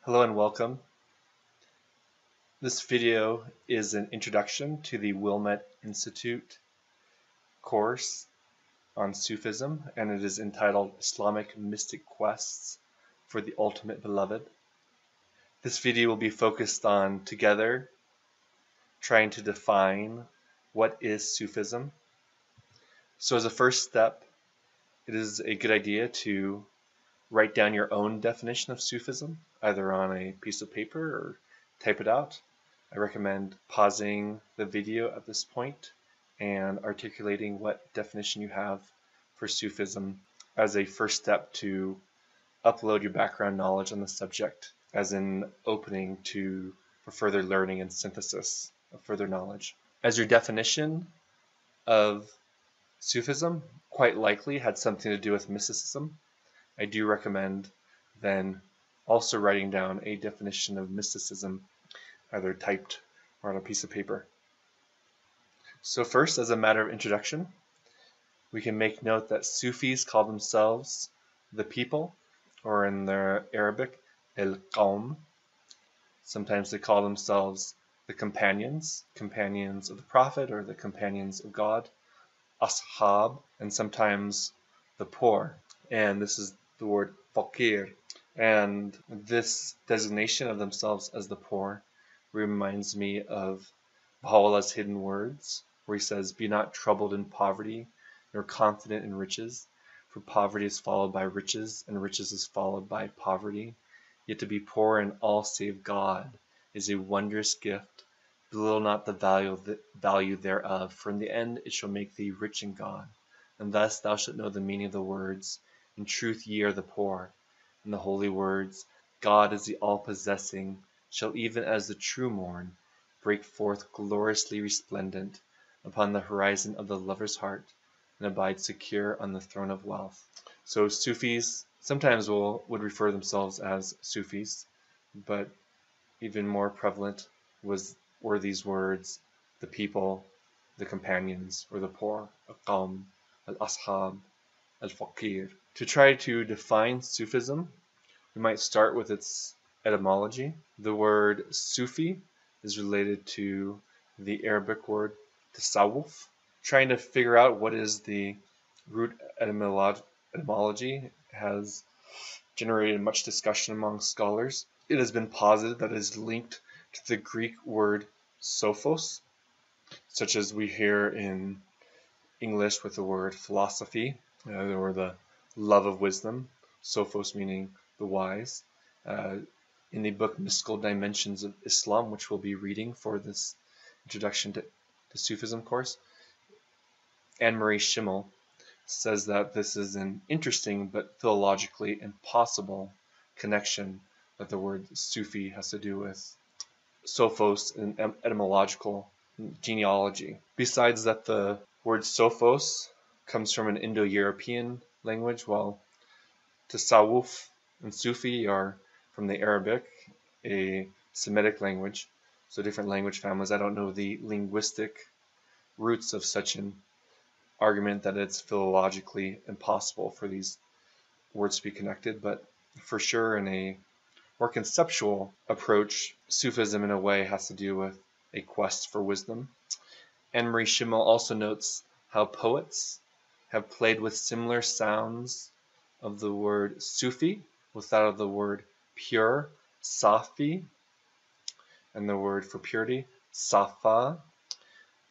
Hello and welcome. This video is an introduction to the Wilmette Institute course on Sufism, and it is entitled Islamic Mystic Quests for the Ultimate Beloved. This video will be focused on together trying to define what is Sufism. So as a first step, it is a good idea to write down your own definition of Sufism, either on a piece of paper or type it out. I recommend pausing the video at this point and articulating what definition you have for Sufism as a first step to upload your background knowledge on the subject as an opening for further learning and synthesis of further knowledge. As your definition of Sufism quite likely had something to do with mysticism, I do recommend then also writing down a definition of mysticism, either typed or on a piece of paper. So first, as a matter of introduction, we can make note that Sufis call themselves the people, or in their Arabic, el-Qawm. Sometimes they call themselves the companions of the Prophet, or the companions of God, ashab, and sometimes the poor. And this is the word faqir. And this designation of themselves as the poor reminds me of Baha'u'llah's hidden words, where he says, "Be not troubled in poverty, nor confident in riches, for poverty is followed by riches, and riches is followed by poverty. Yet to be poor in all save God is a wondrous gift. Belittle not the value thereof, for in the end it shall make thee rich in God. And thus thou shalt know the meaning of the words, in truth ye are the poor. And the holy words, God is the all-possessing, shall even as the true morn break forth gloriously resplendent upon the horizon of the lover's heart, and abide secure on the throne of wealth." So Sufis sometimes would refer themselves as Sufis, but even more prevalent were these words, the people, the companions, or the poor, al-Qawm, al-Ashab, al-Faqir. To try to define Sufism, we might start with its etymology. The word Sufi is related to the Arabic word tasawwuf. Trying to figure out what is the root etymology has generated much discussion among scholars. It has been posited that it is linked to the Greek word sophos, such as we hear in English with the word philosophy, or the love of wisdom, sophos meaning the wise. In the book Mystical Dimensions of Islam, which we'll be reading for this introduction to Sufism course, Anne-Marie Schimmel says that this is an interesting but philologically impossible connection that the word Sufi has to do with sophos in etymological genealogy. Besides that, the word sophos comes from an Indo-European language, while tasawwuf and Sufi are from the Arabic, a Semitic language, so different language families. I don't know the linguistic roots of such an argument that it's philologically impossible for these words to be connected, but for sure in a more conceptual approach, Sufism in a way has to do with a quest for wisdom. Anne-Marie Schimmel also notes how poets have played with similar sounds of the word Sufi with that of the word pure, Safi, and the word for purity, Safa,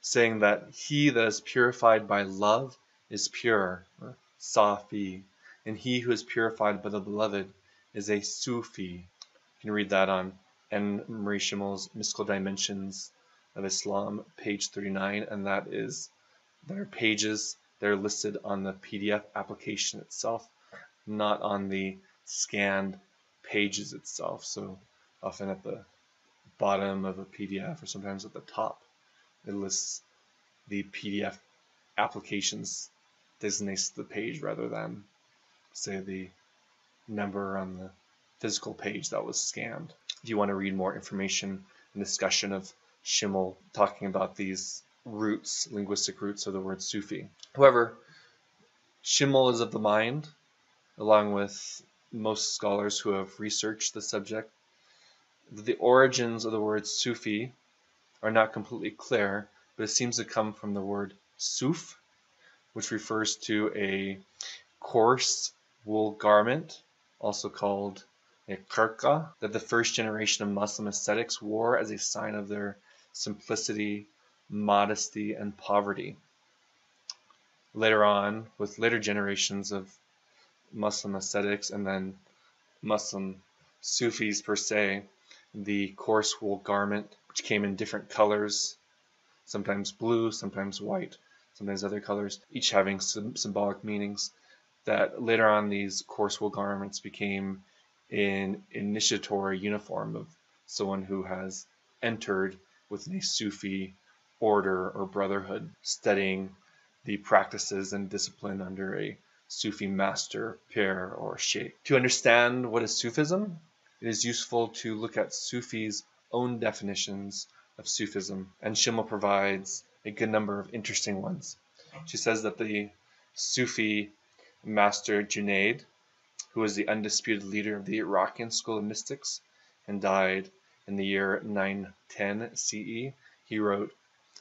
saying that he that is purified by love is pure, or Safi, and he who is purified by the beloved is a Sufi. You can read that on Anne-Marie Schimmel's Mystical Dimensions of Islam, page 39, and there are pages that are listed on the PDF application itself, not on the scanned pages itself. So often at the bottom of a PDF, or sometimes at the top, it lists the PDF applications, designates the page rather than, say, the number on the physical page that was scanned. If you want to read more information and discussion of Schimmel talking about these roots, linguistic roots of the word Sufi. However, Schimmel is of the mind, along with most scholars who have researched the subject, The origins of the word Sufi are not completely clear, but it seems to come from the word suf, which refers to a coarse wool garment, also called a karka, that the first generation of Muslim ascetics wore as a sign of their simplicity, modesty, and poverty. Later on, with later generations of Muslim ascetics and then Muslim Sufis per se, the coarse wool garment, which came in different colors, sometimes blue, sometimes white, sometimes other colors, each having some symbolic meanings, that later on these coarse wool garments became an initiatory uniform of someone who has entered within a Sufi order or brotherhood, studying the practices and discipline under a Sufi master, pir, or sheikh. To understand what is Sufism, it is useful to look at Sufis' own definitions of Sufism, and Schimmel provides a good number of interesting ones. She says that the Sufi master Junaid, who was the undisputed leader of the Iranian school of mystics and died in the year 910 CE, he wrote,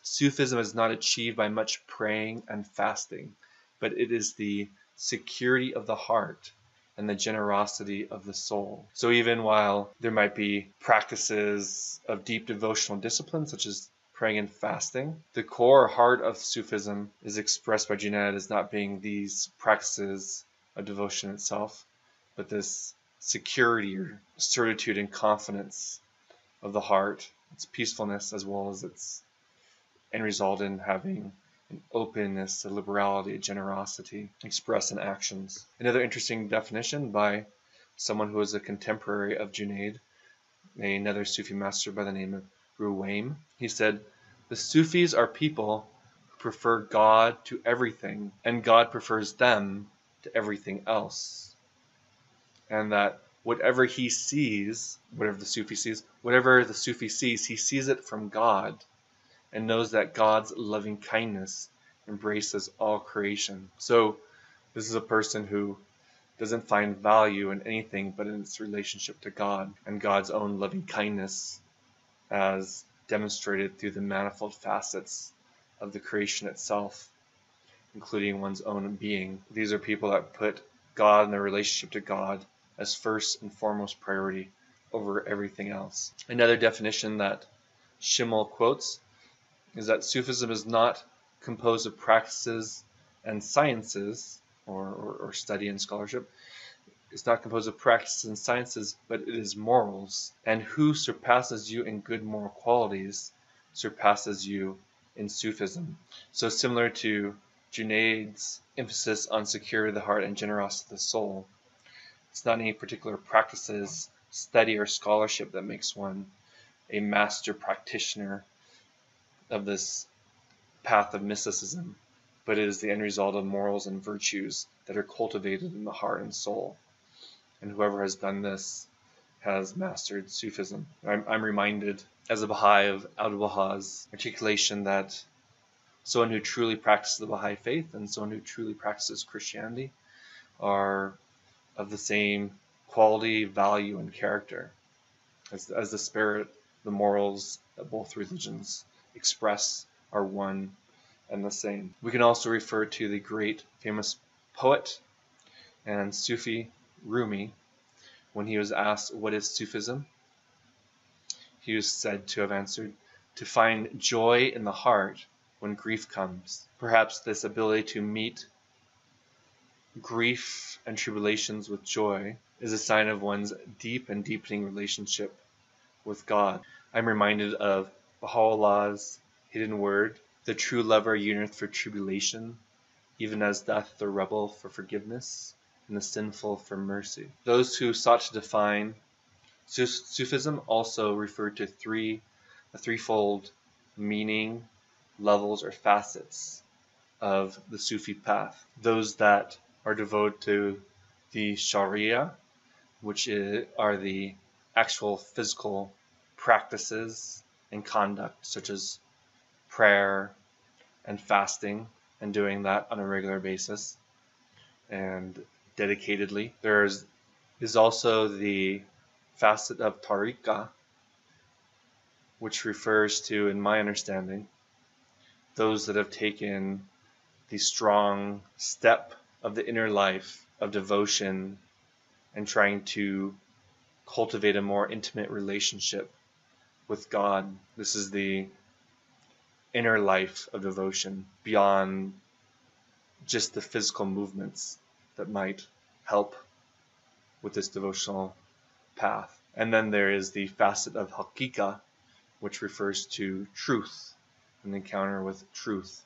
"Sufism is not achieved by much praying and fasting, but it is the security of the heart and the generosity of the soul." So even while there might be practices of deep devotional discipline, such as praying and fasting, the core heart of Sufism is expressed by Junaid as not being these practices of devotion itself, but this security or certitude and confidence of the heart, its peacefulness, as well as its end result in having an openness, a liberality, a generosity expressed in actions. Another interesting definition by someone who was a contemporary of Junaid, another Sufi master by the name of Ruwaym. He said, "The Sufis are people who prefer God to everything, and God prefers them to everything else. And that whatever he sees, whatever the Sufi sees, he sees it from God, and knows that God's loving kindness embraces all creation." So this is a person who doesn't find value in anything but in its relationship to God and God's own loving kindness as demonstrated through the manifold facets of the creation itself, including one's own being. These are people that put God and their relationship to God as first and foremost priority over everything else. Another definition that Schimmel quotes is that Sufism is not composed of practices and sciences, or study and scholarship. It's not composed of practices and sciences, but it is morals. And who surpasses you in good moral qualities surpasses you in Sufism. So similar to Junaid's emphasis on security of the heart and generosity of the soul, it's not any particular practices, study, or scholarship that makes one a master practitioner of this path of mysticism, but it is the end result of morals and virtues that are cultivated in the heart and soul. And whoever has done this has mastered Sufism. I'm reminded as a Baha'i of Abdu'l-Baha's articulation that someone who truly practices the Baha'i faith and someone who truly practices Christianity are of the same quality, value, and character as the spirit, the morals that both religions express are one and the same. We can also refer to the great famous poet and Sufi Rumi. When he was asked what is Sufism, he was said to have answered, "To find joy in the heart when grief comes." Perhaps this ability to meet grief and tribulations with joy is a sign of one's deep and deepening relationship with God. I'm reminded of Baha'u'llah's hidden word, "The true lover yearneth for tribulation, even as doth the rebel for forgiveness, and the sinful for mercy." Those who sought to define Sufism also referred to a threefold meaning, levels, or facets of the Sufi path. Those that are devoted to the Sharia, which are the actual physical practices and conduct, such as prayer and fasting, and doing that on a regular basis and dedicatedly. There is also the facet of tariqah, which refers to, in my understanding, those that have taken the strong step of the inner life of devotion and trying to cultivate a more intimate relationship with God. This is the inner life of devotion beyond just the physical movements that might help with this devotional path. And then there is the facet of hakika, which refers to truth, an encounter with truth.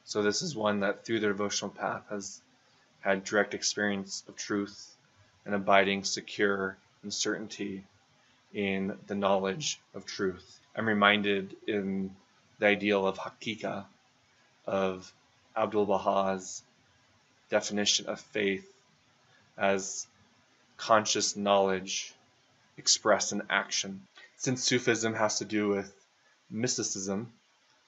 So this is one that through the devotional path has had direct experience of truth and abiding secure and certainty in the knowledge of truth. I'm reminded in the ideal of hakika of Abdu'l-Baha's definition of faith as conscious knowledge expressed in action. Since Sufism has to do with mysticism,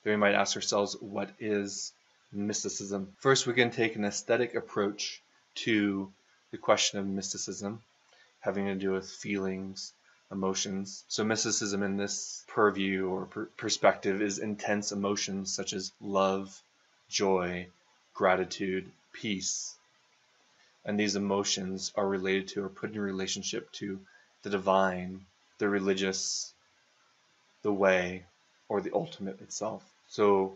then we might ask ourselves, what is mysticism? First, we can take an aesthetic approach to the question of mysticism, having to do with feelings, emotions. So mysticism in this purview or perspective is intense emotions such as love, joy, gratitude, peace. And these emotions are related to or put in relationship to the divine, the religious, the way, or the ultimate itself. So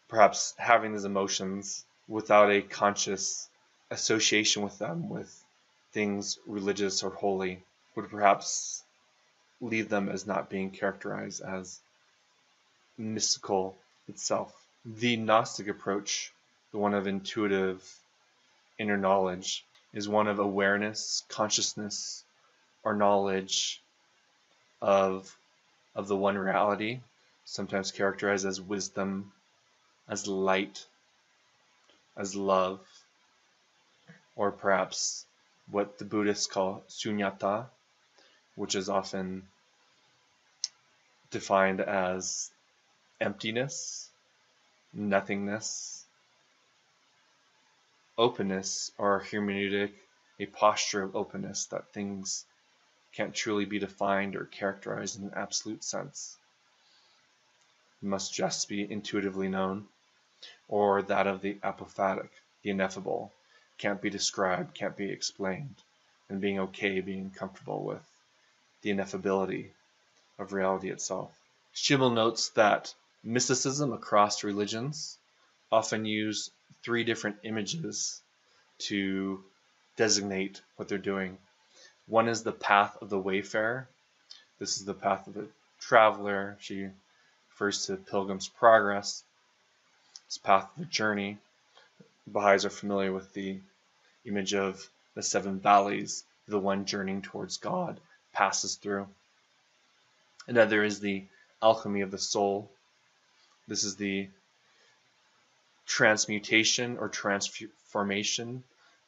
perhaps having these emotions without a conscious association with them, with things religious or holy, would perhaps leave them as not being characterized as mystical itself. The Gnostic approach, the one of intuitive inner knowledge, is one of awareness, consciousness, or knowledge of the one reality, sometimes characterized as wisdom, as light, as love, or perhaps what the Buddhists call sunyata, which is often defined as emptiness, nothingness, openness, or hermeneutic, a posture of openness, that things can't truly be defined or characterized in an absolute sense. It must just be intuitively known, or that of the apophatic, the ineffable, can't be described, can't be explained, and being okay, being comfortable with the ineffability of reality itself. Schimmel notes that mysticism across religions often use 3 different images to designate what they're doing. One is the path of the wayfarer. This is the path of the traveler. She refers to Pilgrim's Progress. It's path of the journey. Baha'is are familiar with the image of the 7 valleys the one journeying towards God passes through. Another is the alchemy of the soul. This is the transmutation or transformation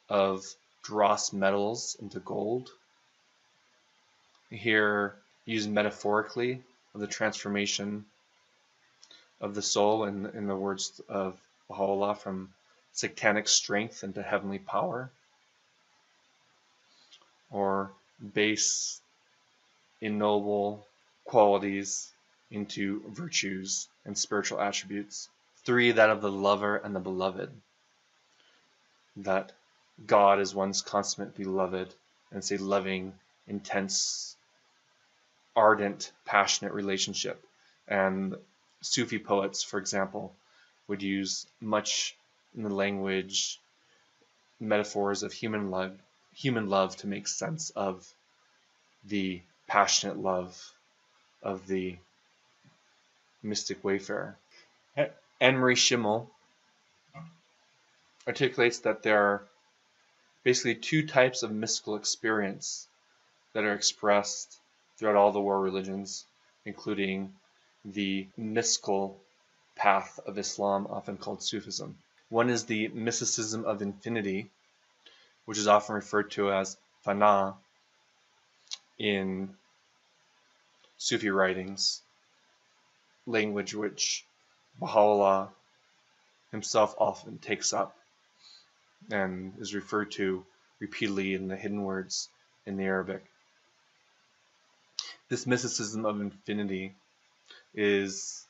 of dross metals into gold. Here, used metaphorically, of the transformation of the soul in the words of Baha'u'llah, from satanic strength into heavenly power, or base, ignoble qualities into virtues and spiritual attributes. 3, that of the lover and the beloved, that God is one's consummate beloved, and it's a loving, intense, ardent, passionate relationship. And Sufi poets, for example, would use much in the language metaphors of human love to make sense of the passionate love of the mystic wayfarer. Anne-Marie Schimmel articulates that there are basically 2 types of mystical experience that are expressed throughout all the world religions, including the mystical path of Islam, often called Sufism. One is the mysticism of infinity, which is often referred to as fana in Sufi writings, language which Baha'u'llah himself often takes up and is referred to repeatedly in the hidden words in the Arabic. This mysticism of infinity is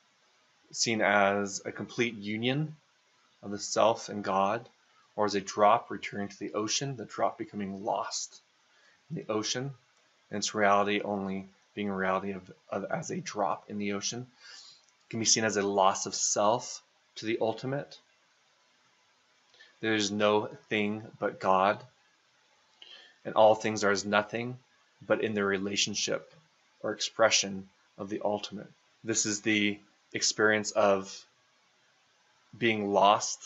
seen as a complete union of the self and God, or as a drop returning to the ocean, the drop becoming lost in the ocean, and its reality only being a reality of as a drop in the ocean. It can be seen as a loss of self to the ultimate. There is no thing but God, and all things are as nothing but in their relationship or expression of the ultimate. This is the experience of being lost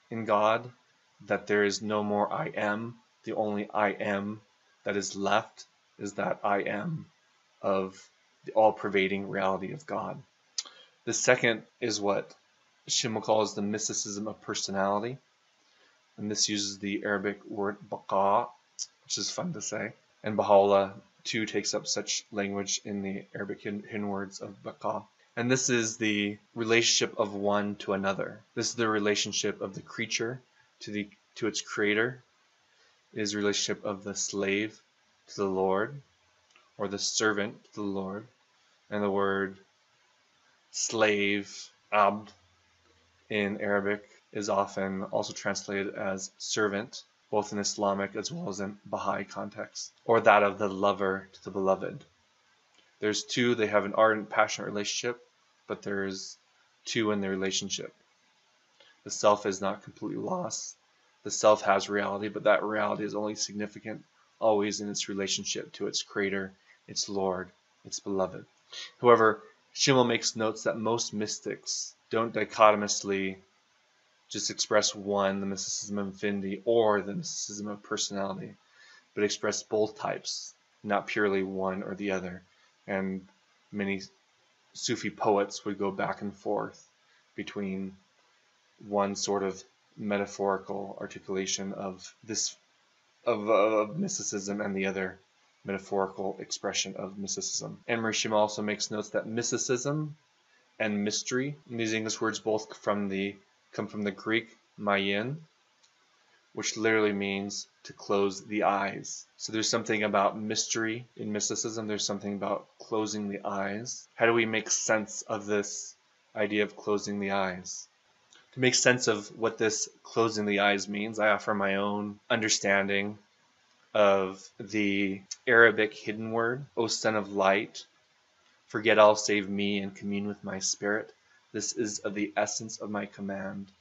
in God, that there is no more I am. The only I am that is left is that I am of the all-pervading reality of God. The second is what Schimmel calls the mysticism of personality. And this uses the Arabic word baqa, which is fun to say. And Baha'u'llah too takes up such language in the Arabic hidden words of baqa. And this is the relationship of one to another. This is the relationship of the creature to its creator. It is the relationship of the slave to the Lord, or the servant to the Lord. And the word slave, abd, in Arabic is often also translated as servant, both in Islamic as well as in Baha'i context, or that of the lover to the beloved. There's two, they have an ardent, passionate relationship, but there's two in the relationship. The self is not completely lost. The self has reality, but that reality is only significant always in its relationship to its creator, its Lord, its beloved. However, Schimmel makes notes that most mystics don't dichotomously just express one, the mysticism of infinity, or the mysticism of personality, but express both types, not purely one or the other. And many Sufi poets would go back and forth between one sort of metaphorical articulation of this of mysticism and the other metaphorical expression of mysticism. And Schimmel also makes notes that mysticism and mystery, these English words both come from the Greek mayin, which literally means to close the eyes. So there's something about mystery in mysticism. There's something about closing the eyes. How do we make sense of this idea of closing the eyes? To make sense of what this closing the eyes means, I offer my own understanding of the Arabic hidden word, O Son of Light, forget all save me and commune with my spirit. This is of the essence of my command.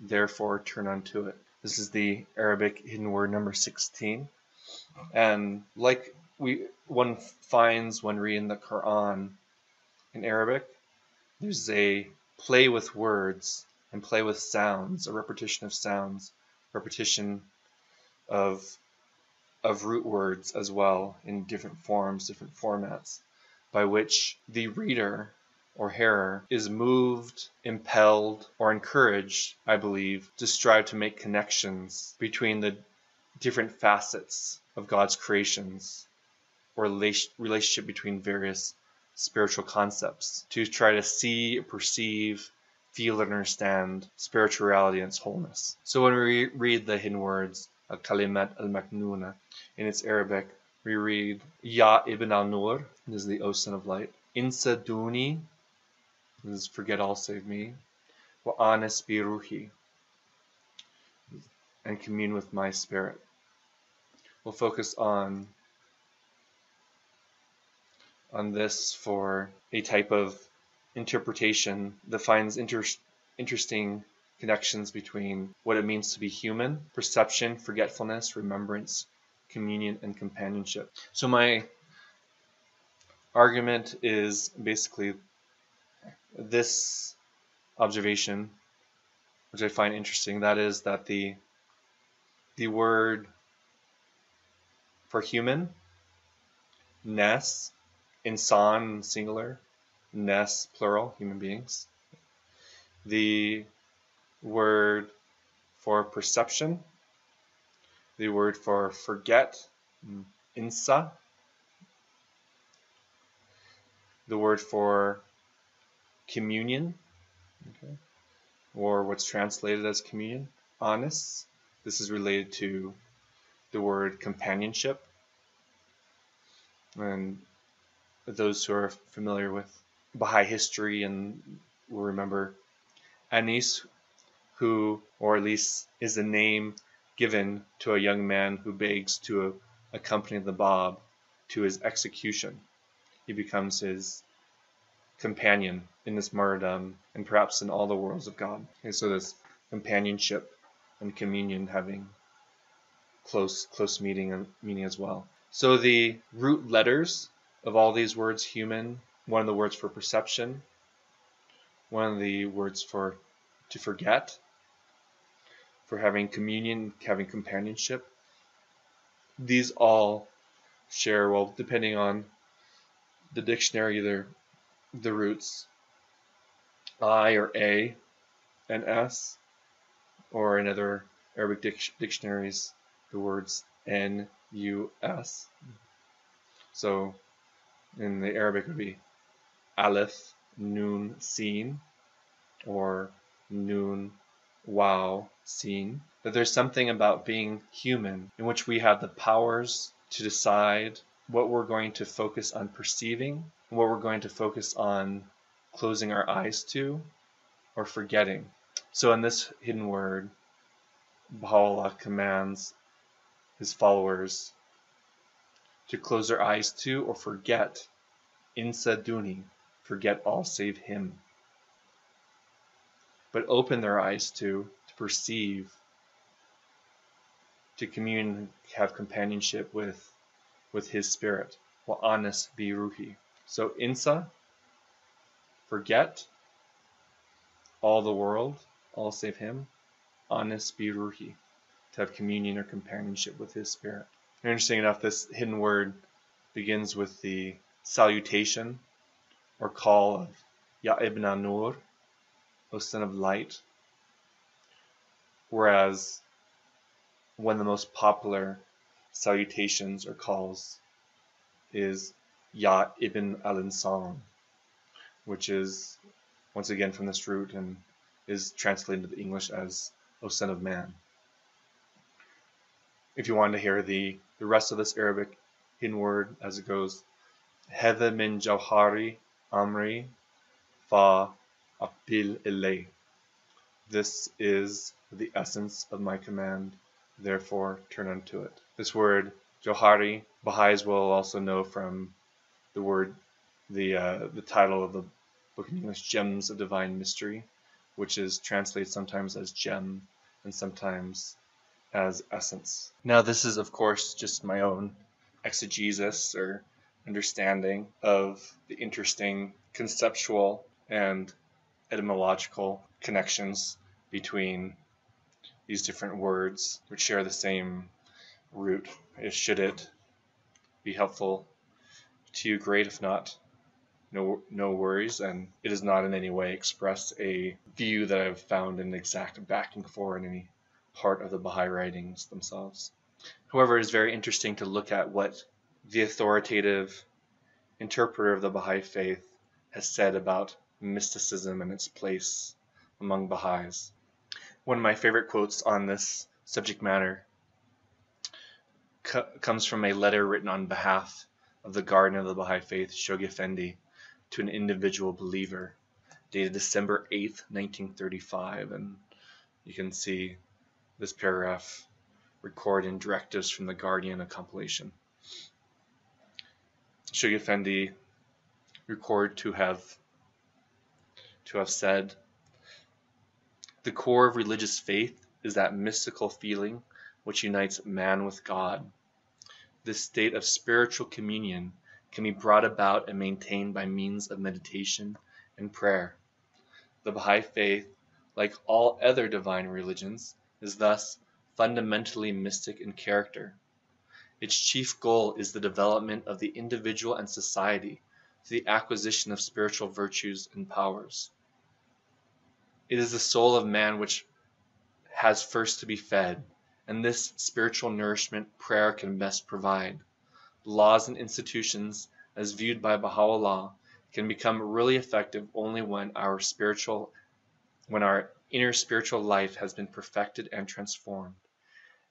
Therefore turn unto it. This is the Arabic hidden word number 16. And like one finds when reading the Quran in Arabic, there's a play with words and play with sounds, a repetition of sounds, repetition of root words as well in different forms, different formats, by which the reader or hearer is moved, impelled, or encouraged, I believe, to strive to make connections between the different facets of God's creations, or relationship between various spiritual concepts, to try to see, perceive, feel, and understand spirituality in its wholeness. So when we read the hidden words, al-kalimat al-maknuna, in its Arabic, we read, Ya ibn al-Nur, this is the O Son of Light, Insa duni, this is forget all save me, wa anas bi ruhi, and commune with my spirit. We'll focus on this for a type of interpretation that finds interesting connections between what it means to be human, perception, forgetfulness, remembrance, communion, and companionship. So my argument is basically this observation, which I find interesting, that is that the word for human, nes, insan singular, nes plural, human beings. The word for perception, the word for forget, insa, the word for communion, okay, or what's translated as communion, anis. This is related to the word companionship. And those who are familiar with Baha'i history and will remember Anis, who, or at least is the name given to a young man who begs to accompany the Bab to his execution. He becomes his companion in this martyrdom and perhaps in all the worlds of God. And so this companionship and communion having close meaning as well. So the root letters of all these words, human, one of the words for perception, one of the words for to forget, for having communion, having companionship, these all share, well, depending on the dictionary, either the roots I or A and S, or in other Arabic dictionaries, the words N, U, S. So in the Arabic it would be Aleph, Nun, Sin, or Nun, Wow, Sin. That there's something about being human in which we have the powers to decide what we're going to focus on perceiving, and what we're going to focus on closing our eyes to or forgetting. So in this hidden word, Baha'u'llah commands his followers to close their eyes to or forget, insa duni, forget all save him, but open their eyes to perceive, to commune, have companionship with his spirit. Wa anas bi ruhi. So insa, forget all the world, all save him. Anas bi ruhi, to have communion or companionship with his spirit. Interesting enough, this hidden word begins with the salutation or call of Ya ibn Nur, O son of light, whereas one of the most popular salutations or calls is Ya ibn al-Insan, which is once again from this root and is translated into English as O son of man. If you want to hear the rest of this Arabic hidden word as it goes, Hadha min jawhari amri fa aqbil ilay. This is the essence of my command, therefore turn unto it. This word, Johari, Baha'is will also know from the word, the title of the book in English, Gems of Divine Mystery, which is translated sometimes as gem and sometimes as essence. Now this is of course just my own exegesis or understanding of the interesting conceptual and etymological connections between these different words which share the same root. Should it be helpful to you, great. If not, no worries, and it does not in any way express a view that I've found an exact backing for in any part of the Baha'i writings themselves. However, it is very interesting to look at what the authoritative interpreter of the Baha'i faith has said about mysticism and its place among Baha'is. One of my favorite quotes on this subject matter comes from a letter written on behalf of the guardian of the Baha'i faith, Shoghi Effendi, to an individual believer, dated December 8th, 1935, and you can see this paragraph recording directives from the Guardian, a compilation. Shoghi Effendi recorded to have said, the core of religious faith is that mystical feeling which unites man with God. This state of spiritual communion can be brought about and maintained by means of meditation and prayer. The Baha'i faith, like all other divine religions, is thus fundamentally mystic in character. Its chief goal is the development of the individual and society through the acquisition of spiritual virtues and powers. It is the soul of man which has first to be fed, and this spiritual nourishment prayer can best provide. Laws and institutions, as viewed by Baha'u'llah, can become really effective only when our inner spiritual life has been perfected and transformed.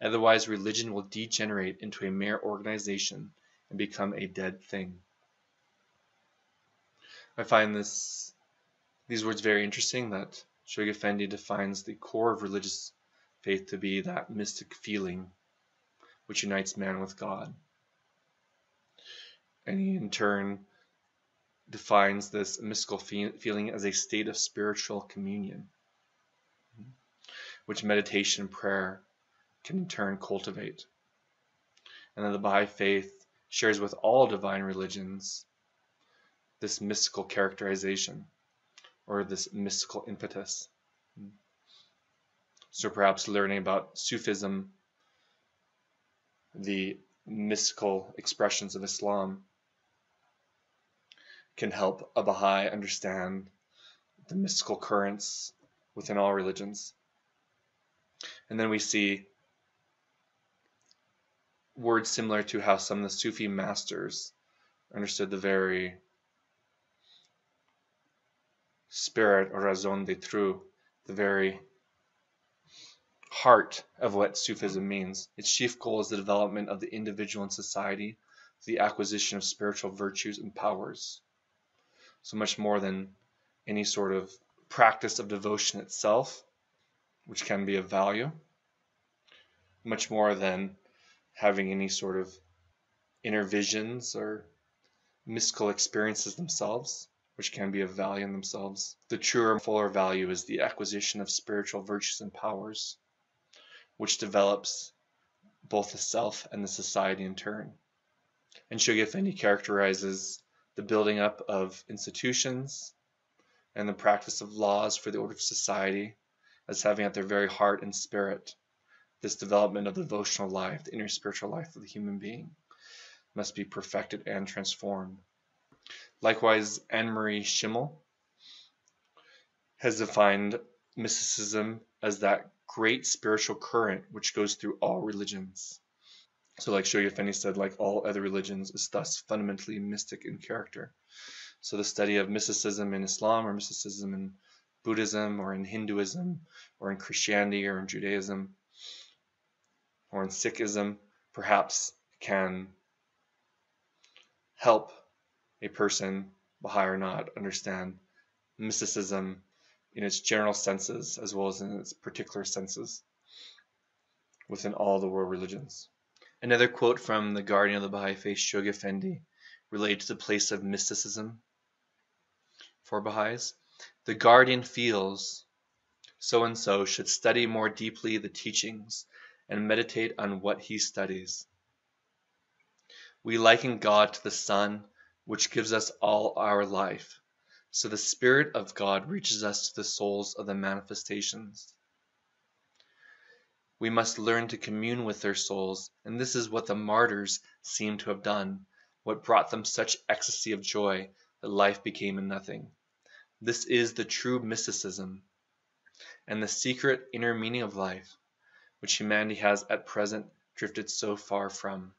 Otherwise, religion will degenerate into a mere organization and become a dead thing. I find these words very interesting, that Shoghi Effendi defines the core of religious faith to be that mystic feeling which unites man with God. And he in turn defines this mystical feeling as a state of spiritual communion, which meditation and prayer can in turn cultivate. And then the Baha'i faith shares with all divine religions this mystical characterization, or this mystical impetus. So perhaps learning about Sufism, the mystical expressions of Islam, can help a Baha'i understand the mystical currents within all religions. And then we see words similar to how some of the Sufi masters understood the very spirit or raison d'être, the very heart of what Sufism means. Its chief goal is the development of the individual in society, the acquisition of spiritual virtues and powers. So much more than any sort of practice of devotion itself, which can be of value, much more than having any sort of inner visions or mystical experiences themselves, which can be of value in themselves. The truer and fuller value is the acquisition of spiritual virtues and powers, which develops both the self and the society in turn. And Shoghi Effendi characterizes the building up of institutions and the practice of laws for the order of society as having at their very heart and spirit this development of the devotional life, the inner spiritual life of the human being must be perfected and transformed. Likewise, Anne-Marie Schimmel has defined mysticism as that great spiritual current which goes through all religions. So like Shoghi Effendi said, like all other religions, is thus fundamentally mystic in character. So the study of mysticism in Islam, or mysticism in Buddhism, or in Hinduism, or in Christianity, or in Judaism, or in Sikhism, perhaps can help a person, Baha'i or not, understand mysticism in its general senses as well as in its particular senses within all the world religions. Another quote from the guardian of the Baha'i faith, Shoghi Effendi, related to the place of mysticism for Baha'is. The guardian feels so-and-so should study more deeply the teachings and meditate on what he studies. We liken God to the sun, which gives us all our life. So the Spirit of God reaches us to the souls of the manifestations. We must learn to commune with their souls, and this is what the martyrs seem to have done, what brought them such ecstasy of joy that life became a nothing. This is the true mysticism, and the secret inner meaning of life, which humanity has at present drifted so far from.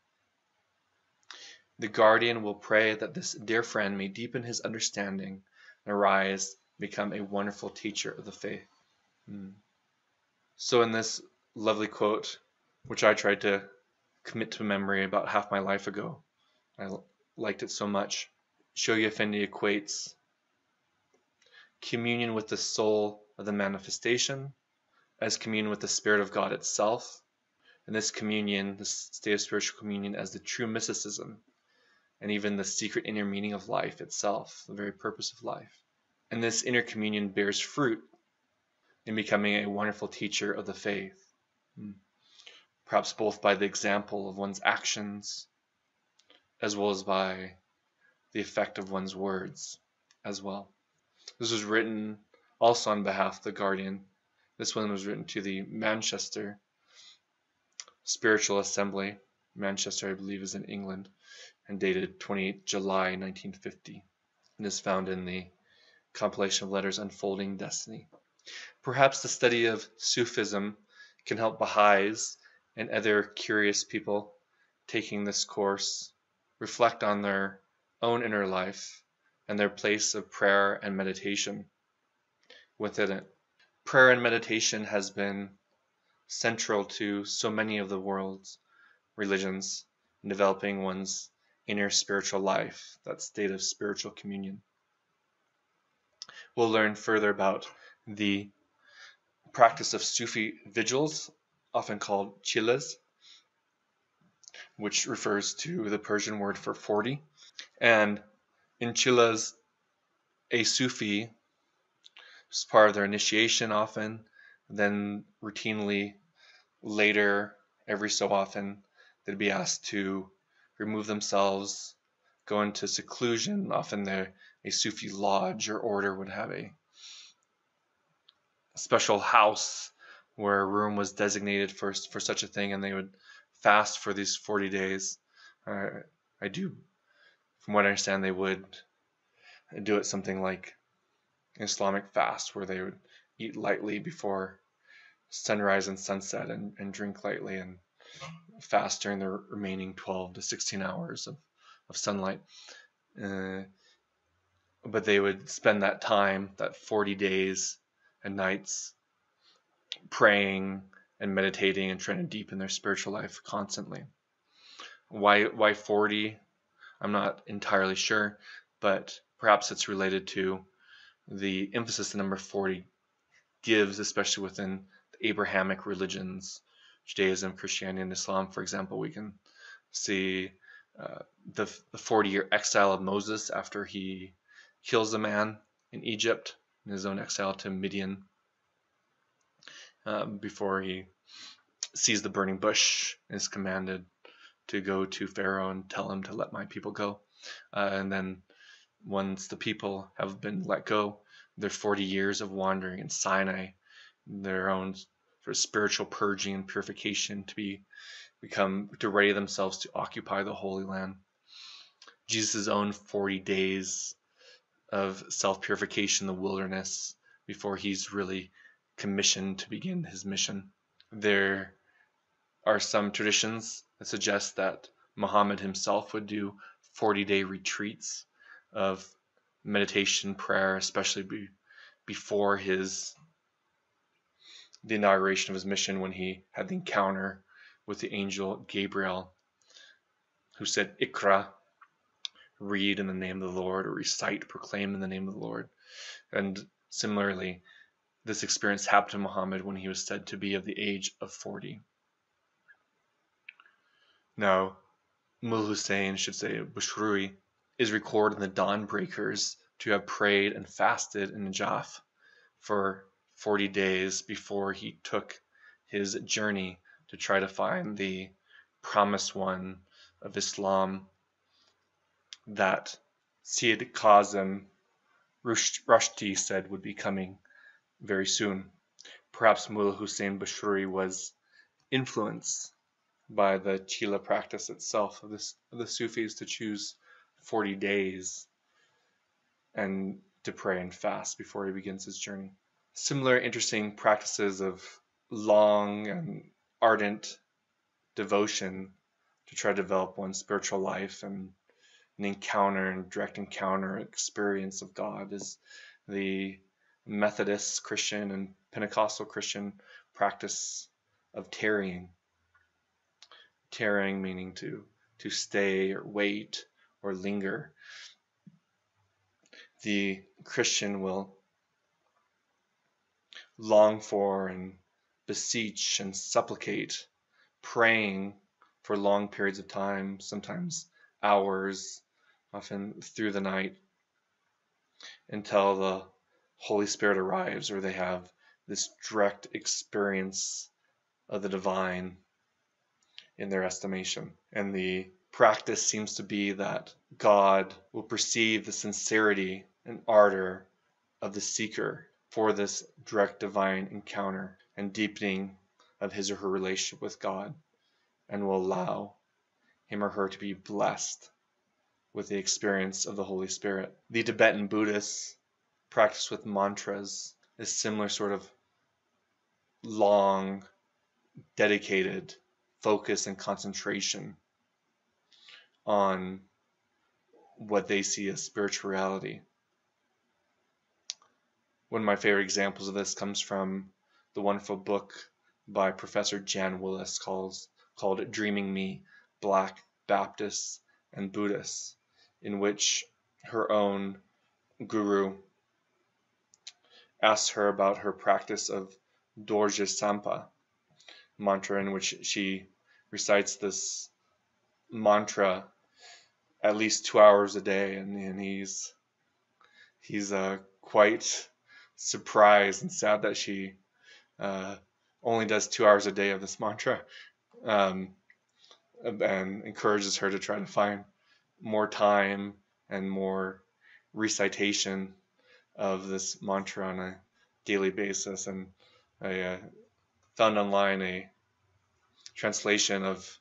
The guardian will pray that this dear friend may deepen his understanding and arise, become a wonderful teacher of the faith. So in this lovely quote, which I tried to commit to memory about half my life ago, I liked it so much. Shoghi Effendi equates communion with the soul of the manifestation as communion with the Spirit of God itself, and this communion, this state of spiritual communion, as the true mysticism, and even the secret inner meaning of life itself, the very purpose of life. And this inner communion bears fruit in becoming a wonderful teacher of the faith, perhaps both by the example of one's actions as well as by the effect of one's words as well. This was written also on behalf of the guardian. This one was written to the Manchester Spiritual Assembly. Manchester, I believe, is in England, and dated 28 July 1950, and is found in the compilation of letters Unfolding Destiny. Perhaps the study of Sufism can help Baha'is and other curious people taking this course reflect on their own inner life and their place of prayer and meditation within it. Prayer and meditation has been central to so many of the world's religions in developing one's inner spiritual life, that state of spiritual communion. We'll learn further about the practice of Sufi vigils, often called chilas, which refers to the Persian word for 40. And in chilas, a Sufi, as part of their initiation often, then routinely later, every so often, they'd be asked to remove themselves, go into seclusion. Often a Sufi lodge or order would have a special house where a room was designated for such a thing, and they would fast for these 40 days. I do, from what I understand, they would do it something like an Islamic fast, where they would eat lightly before sunrise and sunset, and drink lightly and fast during the remaining 12 to 16 hours of sunlight. But they would spend that time, that 40 days and nights, praying and meditating and trying to deepen their spiritual life constantly. Why 40? I'm not entirely sure, but perhaps it's related to the emphasis the number 40 gives, especially within the Abrahamic religions, Judaism, Christianity, and Islam. For example, we can see the 40-year exile of Moses after he kills a man in Egypt, in his own exile to Midian, before he sees the burning bush and is commanded to go to Pharaoh and tell him to let my people go. And then once the people have been let go, their 40 years of wandering in Sinai, their own sort of spiritual purging and purification to ready themselves to occupy the Holy Land. Jesus' own 40 days of self-purification in the wilderness before he's really commissioned to begin his mission. There are some traditions that suggest that Muhammad himself would do 40-day retreats of meditation, prayer, especially before the inauguration of his mission, when he had the encounter with the angel Gabriel, who said, "Ikra," read in the name of the Lord, or recite, proclaim in the name of the Lord. And similarly, this experience happened to Muhammad when he was said to be of the age of 40. Now, Mullah Hussein, should say Bushrui, is recorded in the Dawn Breakers to have prayed and fasted in Najaf for 40 days before he took his journey to try to find the promised one of Islam that Sayyid Kazim Rushdie said would be coming very soon. Perhaps Mullah Hussein Bushrui was influenced by the Chila practice itself of the Sufis to choose 40 days and to pray and fast before he begins his journey. Similar interesting practices of long and ardent devotion to try to develop one's spiritual life and an encounter and direct encounter experience of God is the Methodist Christian and Pentecostal Christian practice of tarrying. Tarrying meaning to stay or wait or linger. The Christian will long for and beseech and supplicate, praying for long periods of time, sometimes hours, often through the night, until the Holy Spirit arrives, or they have this direct experience of the divine in their estimation. And the practice seems to be that God will perceive the sincerity and ardor of the seeker for this direct divine encounter and deepening of his or her relationship with God, and will allow him or her to be blessed with the experience of the Holy Spirit. The Tibetan Buddhists practice with mantras is similar sort of long, dedicated focus and concentration on what they see as spirituality. One of my favorite examples of this comes from the wonderful book by Professor Jan Willis called Dreaming Me, Black Baptists and Buddhists, in which her own guru asks her about her practice of Dorje Sampa mantra, in which she recites this mantra at least 2 hours a day, and he's quite surprised and sad that she only does 2 hours a day of this mantra, um, and encourages her to try to find more time and more recitation of this mantra on a daily basis. And I found online a translation of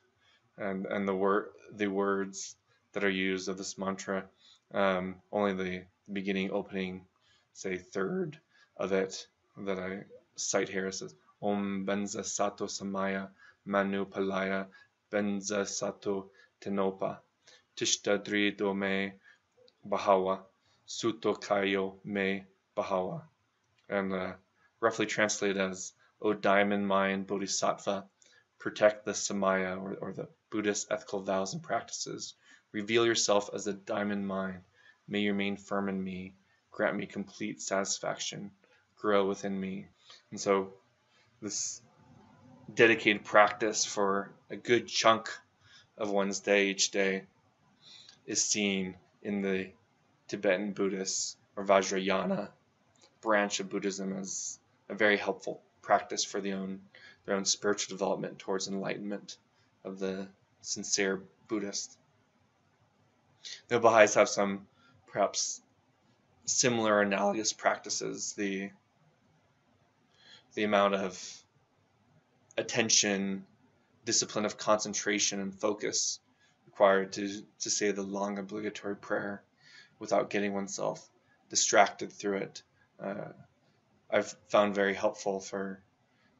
and the words that are used of this mantra. Only the beginning, opening, say third of it that I cite here says Om Benza Sato Samaya Manu Palaya Benza Sato Tenopa Tishtadri Do Me Bahawa Suto Kayo Me Bahawa, and roughly translated as, O diamond mind Bodhisattva, protect the Samaya, or the Buddhist ethical vows and practices. Reveal yourself as a diamond mind. May you remain firm in me. Grant me complete satisfaction. Grow within me. And so this dedicated practice for a good chunk of one's day each day is seen in the Tibetan Buddhist or Vajrayana branch of Buddhism as a very helpful practice for their own spiritual development towards enlightenment of the sincere Buddhist. The Baha'is have some perhaps similar analogous practices. The amount of attention, discipline of concentration and focus required to say the long obligatory prayer without getting oneself distracted through it, I've found very helpful for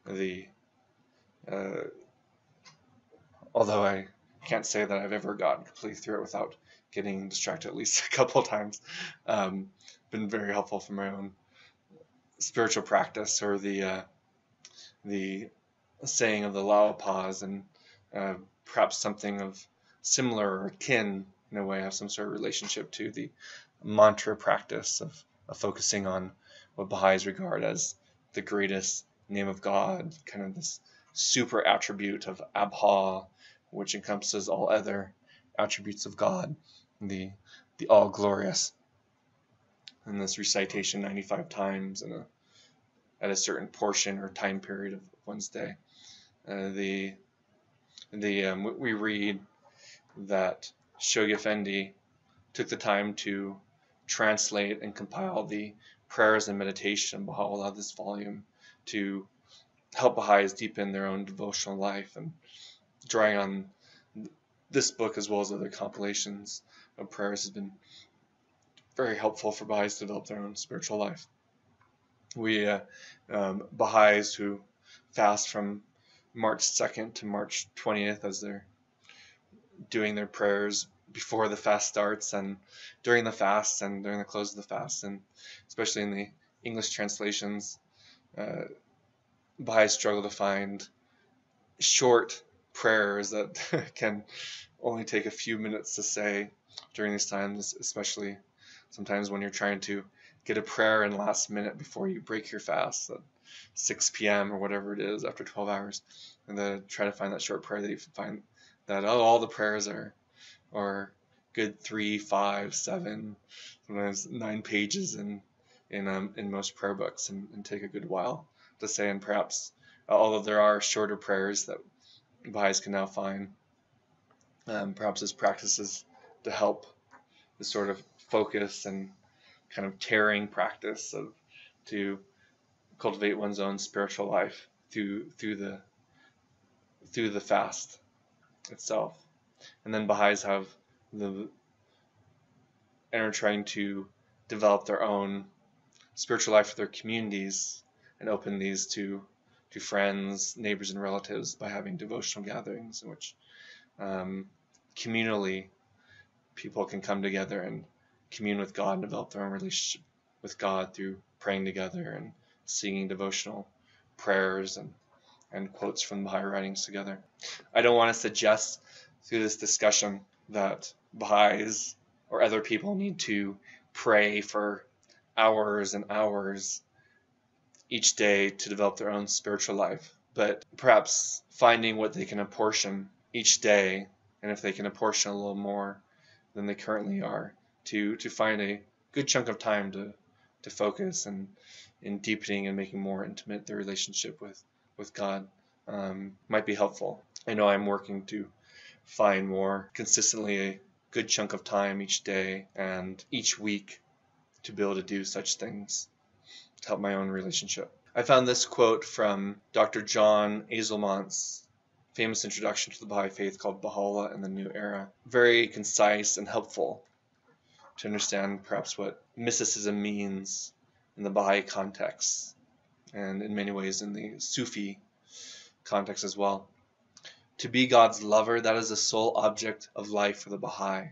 the although I can't say that I've ever gotten completely through it without getting distracted at least a couple of times. Been very helpful for my own spiritual practice, or the saying of the Lao pause, and perhaps something of similar or akin in a way, have some sort of relationship to the mantra practice of focusing on what Baha'is regard as the greatest name of God, kind of this super attribute of Abha, which encompasses all other attributes of God, the all glorious. And this recitation 95 times at a certain portion or time period of one's day. We read that Shoghi Effendi took the time to translate and compile the prayers and meditation of Baha'u'llah, this volume, to help Baha'is deepen their own devotional life, and drawing on this book as well as other compilations of prayers has been very helpful for Baha'is to develop their own spiritual life. We Baha'is who fast from March 2nd to March 20th, as they're doing their prayers before the fast starts and during the fast and during the close of the fast, and especially in the English translations, Baha'is struggle to find short prayers that can only take a few minutes to say during these times, especially sometimes when you're trying to get a prayer in last minute before you break your fast at 6 p.m. or whatever it is after 12 hours, and then try to find that short prayer that you find that all the prayers are good 3, 5, 7, sometimes 9 pages in most prayer books, and take a good while to say. And perhaps although there are shorter prayers that Baha'is can now find, perhaps as practices to help the sort of focus and kind of tearing practice to cultivate one's own spiritual life through the fast itself. And then Baha'is and are trying to develop their own spiritual life for their communities and open these to friends, neighbors, and relatives by having devotional gatherings in which communally people can come together and commune with God and develop their own relationship with God through praying together and singing devotional prayers and quotes from Baha'i writings together. I don't want to suggest through this discussion that Baha'is or other people need to pray for hours and hours each day to develop their own spiritual life, but perhaps finding what they can apportion each day, and if they can apportion a little more than they currently are, to find a good chunk of time to focus and in deepening and making more intimate their relationship with God might be helpful. I know I'm working to find more consistently a good chunk of time each day and each week to be able to do such things to help my own relationship. I found this quote from Dr. John Azelmont's famous introduction to the Baha'i Faith called Baha'u'llah and the New Era. Very concise and helpful to understand perhaps what mysticism means in the Baha'i context, and in many ways in the Sufi context as well. To be God's lover, that is the sole object of life for the Baha'i.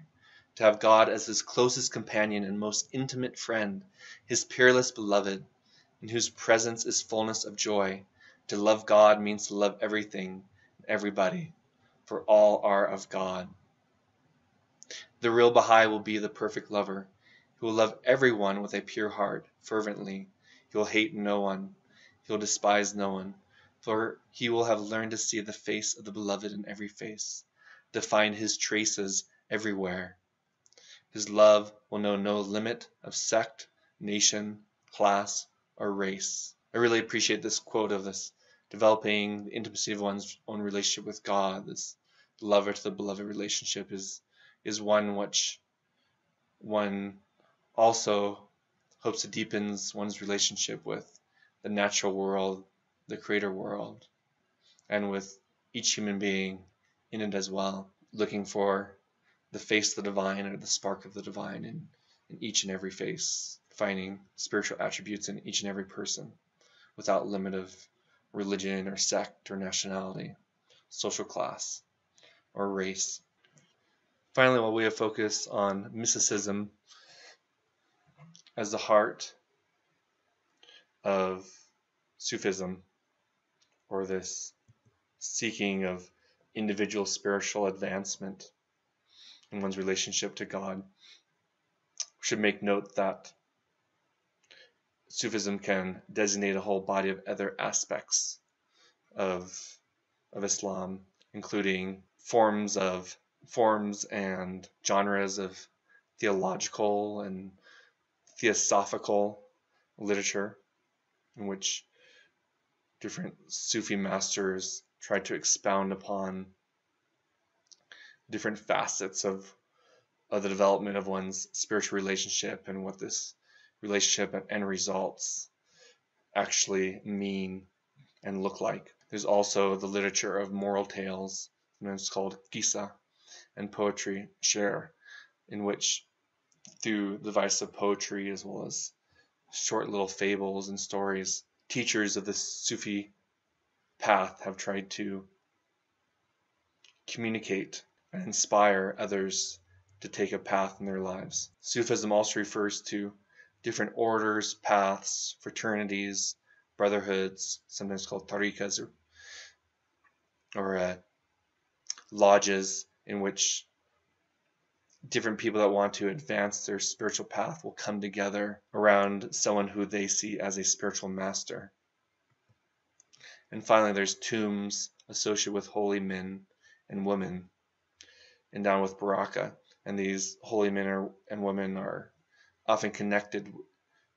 To have God as his closest companion and most intimate friend, his peerless beloved, in whose presence is fullness of joy. To love God means to love everything and everybody, for all are of God. The real Baha'i will be the perfect lover. He will love everyone with a pure heart, fervently. He will hate no one. He will despise no one, for he will have learned to see the face of the beloved in every face, to find his traces everywhere. His love will know no limit of sect, nation, class, or race. I really appreciate this quote of this developing the intimacy of one's own relationship with God. This lover to the beloved relationship is one which one also hopes to deepen one's relationship with the natural world, the creator world, and with each human being in it as well, looking for the face of the divine or the spark of the divine in each and every face, finding spiritual attributes in each and every person without limit of religion or sect or nationality, social class, or race. Finally, while we have focused on mysticism as the heart of Sufism, or this seeking of individual spiritual advancement in one's relationship to God, we should make note that Sufism can designate a whole body of other aspects of Islam, including forms and genres of theological and theosophical literature, in which different Sufi masters try to expound upon different facets of the development of one's spiritual relationship and what this relationship and end results actually mean and look like. There's also the literature of moral tales, and it's called Qissa, and poetry, Sher, in which through the device of poetry as well as short little fables and stories, teachers of the Sufi path have tried to communicate and inspire others to take a path in their lives. Sufism also refers to different orders, paths, fraternities, brotherhoods, sometimes called tariqas or lodges, in which different people that want to advance their spiritual path will come together around someone who they see as a spiritual master. And finally, there's tombs associated with holy men and women endowed with baraka. And these holy men and women are often connected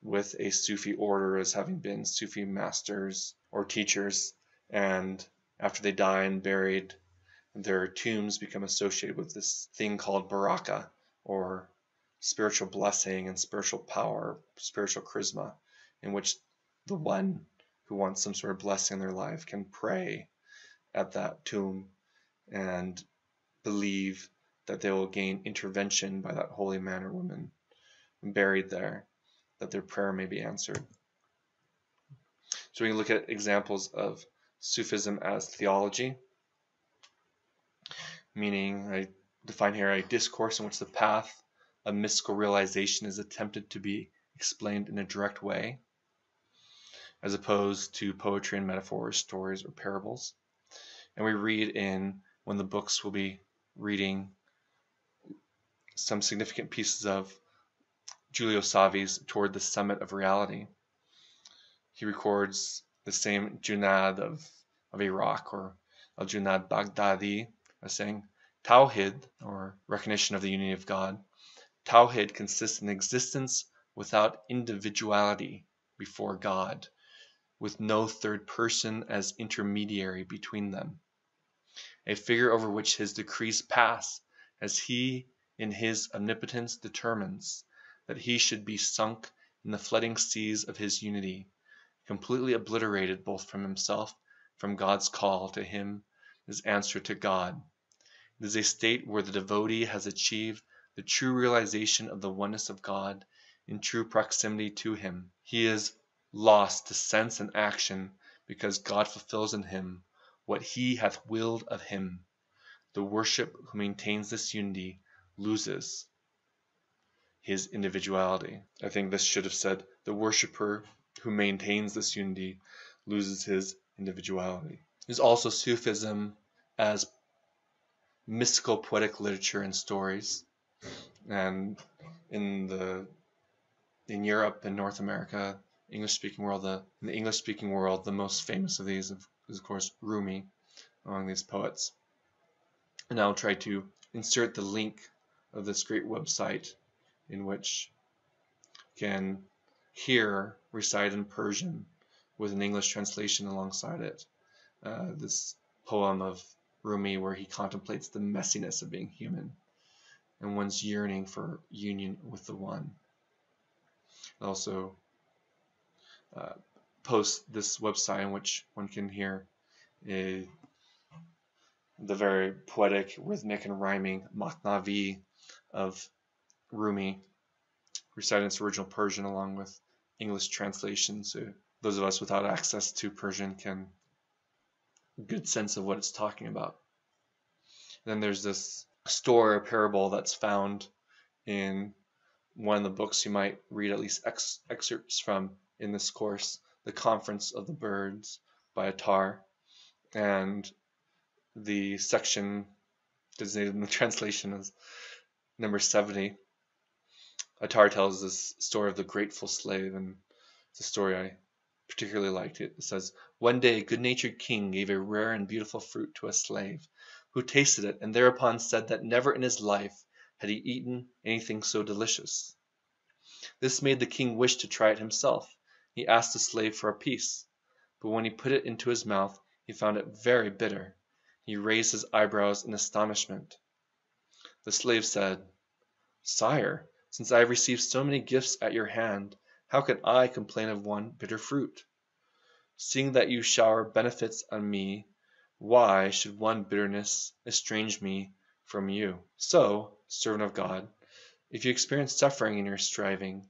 with a Sufi order as having been Sufi masters or teachers. And after they die and buried, their tombs become associated with this thing called baraka, or spiritual blessing and spiritual power, spiritual charisma, in which the one who wants some sort of blessing in their life can pray at that tomb and believe that they will gain intervention by that holy man or woman buried there, that their prayer may be answered. So we can look at examples of Sufism as theology, meaning I define here a discourse in which the path of mystical realization is attempted to be explained in a direct way, as opposed to poetry and metaphors, stories, or parables. And we read in one of the books we'll be reading some significant pieces of Giulio Savi's Toward the Summit of Reality. he records the same Junad of Iraq, or al-Junad Baghdadi, as saying, Tawhid, or recognition of the unity of God, Tawhid consists in existence without individuality before God, with no third person as intermediary between them, a figure over which his decrees pass, as he in his omnipotence determines that he should be sunk in the flooding seas of his unity, completely obliterated both from himself, from God's call to him, his answer to God. It is a state where the devotee has achieved the true realization of the oneness of God in true proximity to him. He is lost to sense and action because God fulfills in him what he hath willed of him. The worship who maintains this unity loses his individuality. I think this should have said, the worshipper who maintains this unity loses his individuality. There's also Sufism as mystical poetic literature and stories, and in Europe and North America, in the English-speaking world, the most famous of these is of course Rumi among these poets. And I'll try to insert the link of this great website in which you can hear recite in Persian with an English translation alongside it, this poem of Rumi where he contemplates the messiness of being human and one's yearning for union with the One. Also post this website in which one can hear the very poetic, rhythmic, and rhyming Matnavi of Rumi, recited in its original Persian along with English translation, so those of us without access to Persian can get a good sense of what it's talking about. Then there's this story or parable that's found in one of the books you might read at least excerpts from in this course, The Conference of the Birds by Attar, and the section designated in the translation as number 70. Attar tells this story of the grateful slave, and it's a story I particularly liked. It says, one day a good-natured king gave a rare and beautiful fruit to a slave, who tasted it, and thereupon said that never in his life had he eaten anything so delicious. This made the king wish to try it himself. He asked the slave for a piece, but when he put it into his mouth, he found it very bitter. He raised his eyebrows in astonishment. The slave said, Sire, since I have received so many gifts at your hand, how can I complain of one bitter fruit? Seeing that you shower benefits on me, why should one bitterness estrange me from you? So, servant of God, if you experience suffering in your striving,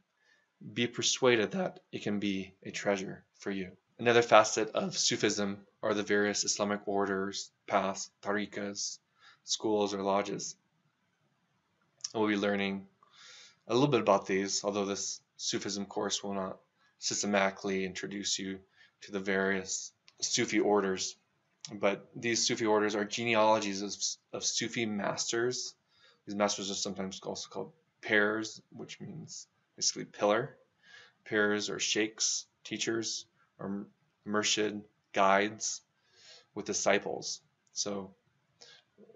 be persuaded that it can be a treasure for you. Another facet of Sufism are the various Islamic orders, paths, tariqas, schools, or lodges. We'll be learning a little bit about these, although this Sufism course will not systematically introduce you to the various Sufi orders. But these Sufi orders are genealogies of Sufi masters. These masters are sometimes also called pairs, which means basically pillar. Pairs or sheikhs, teachers, or murshid, guides with disciples. So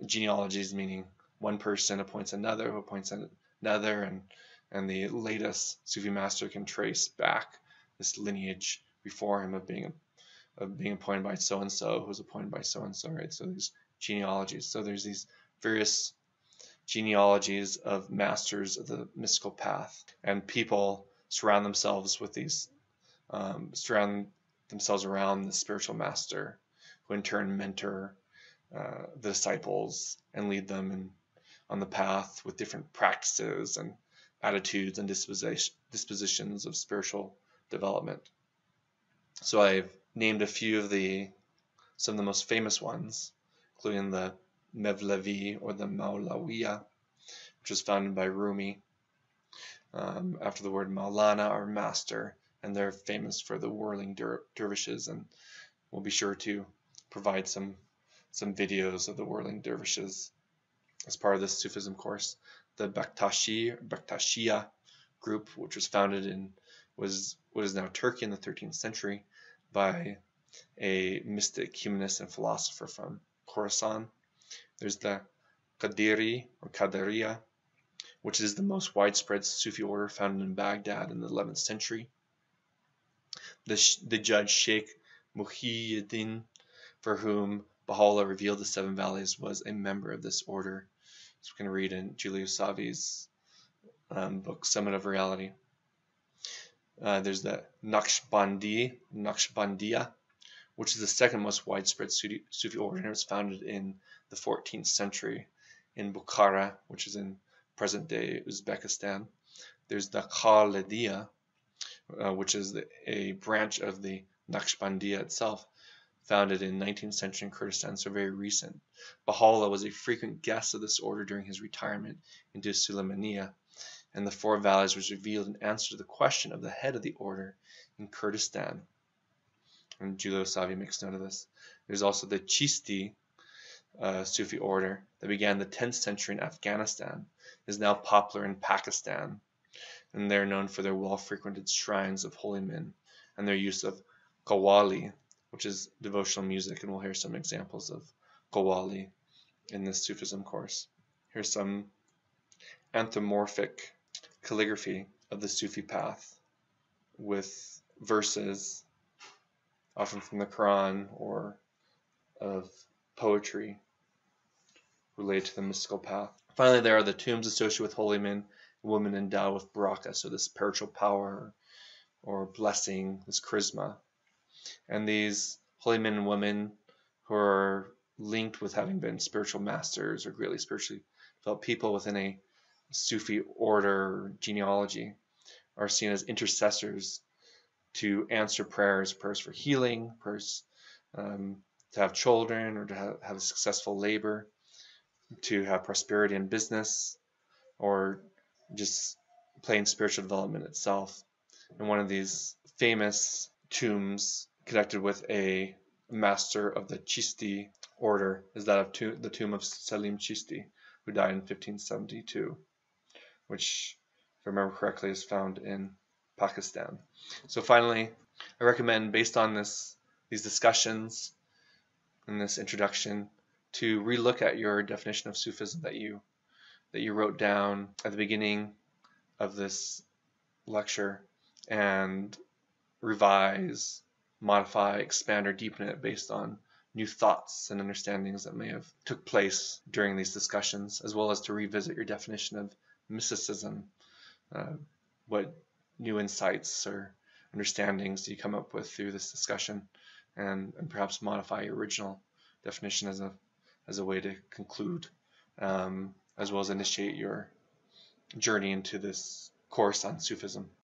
genealogies meaning one person appoints another, who appoints another, and the latest Sufi master can trace back this lineage before him of being appointed by so and so, who was appointed by so and so, right? So these genealogies. So there's these various genealogies of masters of the mystical path, and people surround themselves around the spiritual master, who in turn mentor the disciples and lead them on the path with different practices and attitudes and dispositions of spiritual development. So I've named a few of some of the most famous ones, including the Mevlevi or the Maulawiya, which was founded by Rumi after the word Maulana, or master, and they're famous for the whirling dervishes, and we'll be sure to provide some videos of the whirling dervishes as part of this Sufism course. The Bektashi or Bektashiya group, which was founded in was what is now Turkey in the 13th century by a mystic, humanist, and philosopher from Khorasan. There's the Qadiri or Qadariya, which is the most widespread Sufi order found in Baghdad in the 11th century. The judge Sheikh Muhyiddin, for whom Baha'u'llah revealed the seven valleys, was a member of this order. So we can read in Giulio Savi's book Summit of Reality. There's the Naqshbandiya, which is the second most widespread Sufi order, and it was founded in the 14th century in Bukhara, which is in present-day Uzbekistan. There's the Khalidiyya, which is a branch of the Naqshbandiya itself, founded in 19th century in Kurdistan, so very recent. Baha'u'llah was a frequent guest of this order during his retirement into Sulaimaniya, and the four valleys was revealed in answer to the question of the head of the order in Kurdistan. And Giulio Savi makes note of this. There's also the Chisti Sufi order that began in the 10th century in Afghanistan, is now popular in Pakistan, and they're known for their well-frequented shrines of holy men and their use of qawwali, which is devotional music, and we'll hear some examples of qawwali in this Sufism course. Here's some anthropomorphic calligraphy of the Sufi path with verses, often from the Quran or of poetry related to the mystical path. Finally, there are the tombs associated with holy men and women endowed with baraka, so this spiritual power or blessing, this charisma. And these holy men and women who are linked with having been spiritual masters or greatly spiritually developed people within a Sufi order or genealogy are seen as intercessors to answer prayers for healing, prayers to have children or to have a successful labor, to have prosperity in business, or just plain spiritual development itself. And one of these famous tombs connected with a master of the Chisti order is that of the tomb of Salim Chisti, who died in 1572, which, if I remember correctly, is found in Pakistan. So finally, I recommend, based on these discussions and this introduction, to relook at your definition of Sufism that you wrote down at the beginning of this lecture, and revise, modify, expand, or deepen it based on new thoughts and understandings that may have took place during these discussions, as well as to revisit your definition of mysticism. What new insights or understandings do you come up with through this discussion, and perhaps modify your original definition as a way to conclude, as well as initiate your journey into this course on Sufism.